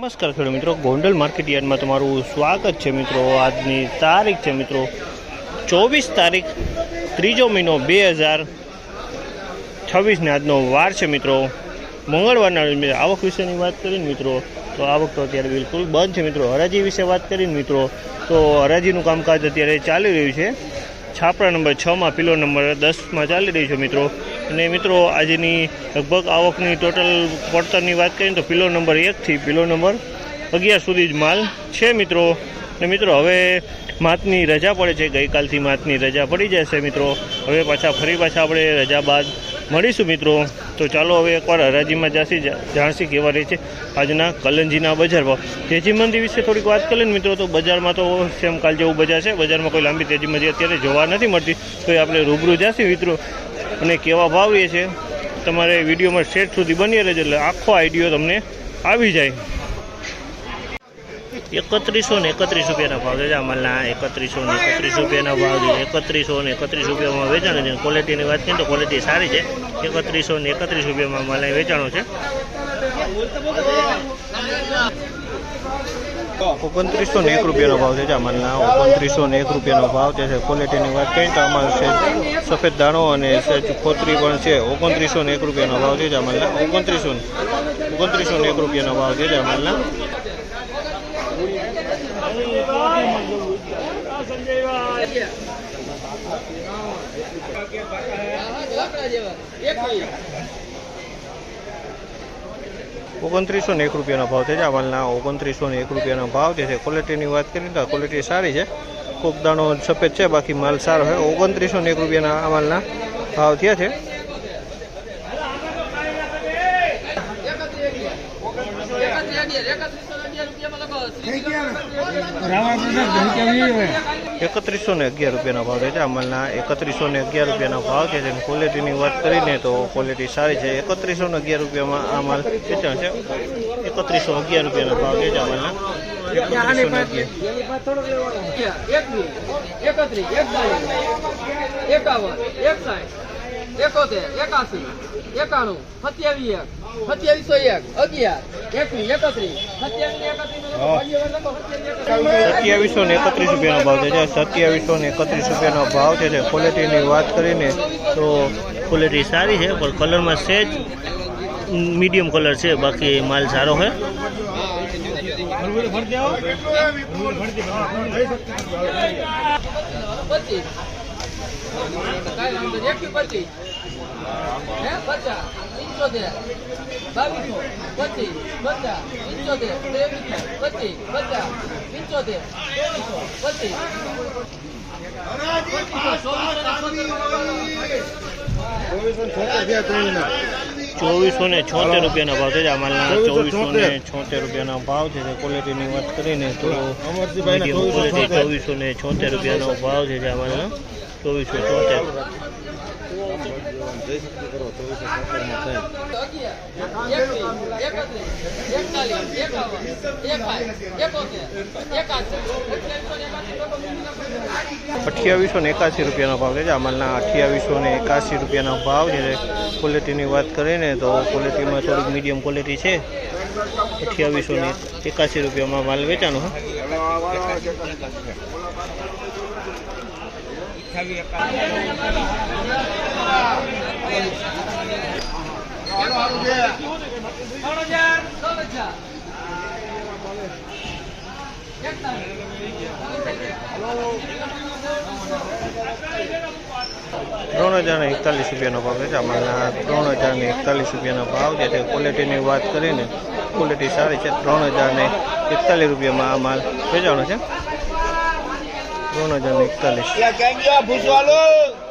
નમસ્કાર ખેડૂત મિત્રો, ગોંડલ માર્કેટ યાર્ડમાં તમારું સ્વાગત છે મિત્રો। આજની તારીખ છે મિત્રો 24 તારીખ 3 મહિનો 2026 ને આજનો વાર છે મિત્રો મંગળવારના રોજ। આવક વિશેની વાત કરીને મિત્રો તો આવક તો અત્યારે બિલકુલ બંધ છે મિત્રો। હરાજી વિશે વાત કરીને મિત્રો તો હરાજીનું કામકાજ અત્યારે ચાલી રહ્યું છે। છાપરા નંબર 6માં પિલો નંબર 10માં ચાલી રહ્યું છે મિત્રો। અને મિત્રો આજની લગભગ આવકની ટોટલ પડતરની વાત કરીએ તો પિલો નંબર 1 થી પિલો નંબર 11 સુધી જ માલ છે મિત્રો। અને મિત્રો હવે માતની રજા પડે છે, ગઈકાલથી માતની રજા પડી જશે મિત્રો। હવે ફરી પાછા આપણે રજા બાદ મળીશું મિત્રો। તો ચાલો હવે એકવાર હરાજીમાં જાણસી કેવા રહે છે આજના કલંજીના બજાર ભાવ। તેજી મંદી વિશે થોડીક વાત કરીએ ને મિત્રો તો બજારમાં તો સેમ કાલ જેવું બજાર છે। બજારમાં કોઈ લાંબી તેજી મંદી અત્યારે જોવા નથી મળતી, તો એ આપણે રૂબરૂ જશે મિત્રો અને કેવા ભાવ રહે છે તમારે વિડીયોમાં શેર સુધી બની રહેજો એટલે આખો આઈડિયો તમને આવી જાય। 3131 રૂપિયાના ભાવ છે માલના। 3131 રૂપિયાના ભાવ છે। 3131 રૂપિયામાં વેચાણ છે। ક્વોલિટીની વાત કરીએ તો ક્વોલિટી સારી છે। 3131 રૂપિયામાં માલ વેચાણો છે। 2901 રૂપિયાનો ભાવ છે માલના। 2901 રૂપિયાનો ભાવ છે। ક્વોલિટીની વાત કરીએ તો આમાં છે સફેદ દાણો અને સેજ ખોતરી પણ છે। 2901 રૂપિયાનો ભાવ છે માલના। 2901 રૂપિયાનો ભાવ છે માલના। ₹2901 રૂપિયાનો ભાવ છે માલના। 2901 રૂપિયાનો ભાવ છે। ક્વોલિટીની વાત કરીએ તો ક્વોલિટી સારી છે। કોક દાણો સફેદ છે, બાકી માલ સારો છે। 2901 રૂપિયાના માલના ભાવ થયા છે। 3111 રૂપિયાનો ભાવ છે માલના। 3111 રૂપિયાનો ભાવ છે। ક્વોલિટીની વાત કરીને તો ક્વોલિટી સારી છે। 3111 રૂપિયામાં આ માલ વેચાણ છે। 3111 રૂપિયાનો ભાવ છે માલના। 2731 રૂપિયાનો ભાવ છે। 2731 રૂપિયાનો ભાવ છે। ક્વોલિટીની વાત કરીને તો ક્વોલિટી સારી છે, પણ કલરમાં સેજ મીડિયમ કલર છે, બાકી માલ સારો છે। ₹2476 રૂપિયાના ભાવ છે માલના। 2476 રૂપિયાનો ભાવ છે। ક્વોલિટીની વાત કરીને તો મીડિયમ ક્વોલિટી 2476 રૂપિયાનો ભાવ છે માલના। 2476 2881 રૂપિયાનો ભાવ છે માલના। 2881 રૂપિયાનો ભાવ છે। ક્વોલિટીની વાત કરીને તો ક્વોલિટીમાં થોડીક મીડિયમ ક્વોલિટી છે। 2881 રૂપિયામાં માલ વેચાણો છે। ₹3041 રૂપિયાનો ભાવ છે માલના। 3041 રૂપિયાનો ભાવ છે। ક્વોલિટીની વાત કરીને ક્વોલિટી સારી છે। 3041 રૂપિયામાં આ માલ વેચાણો છે। 3041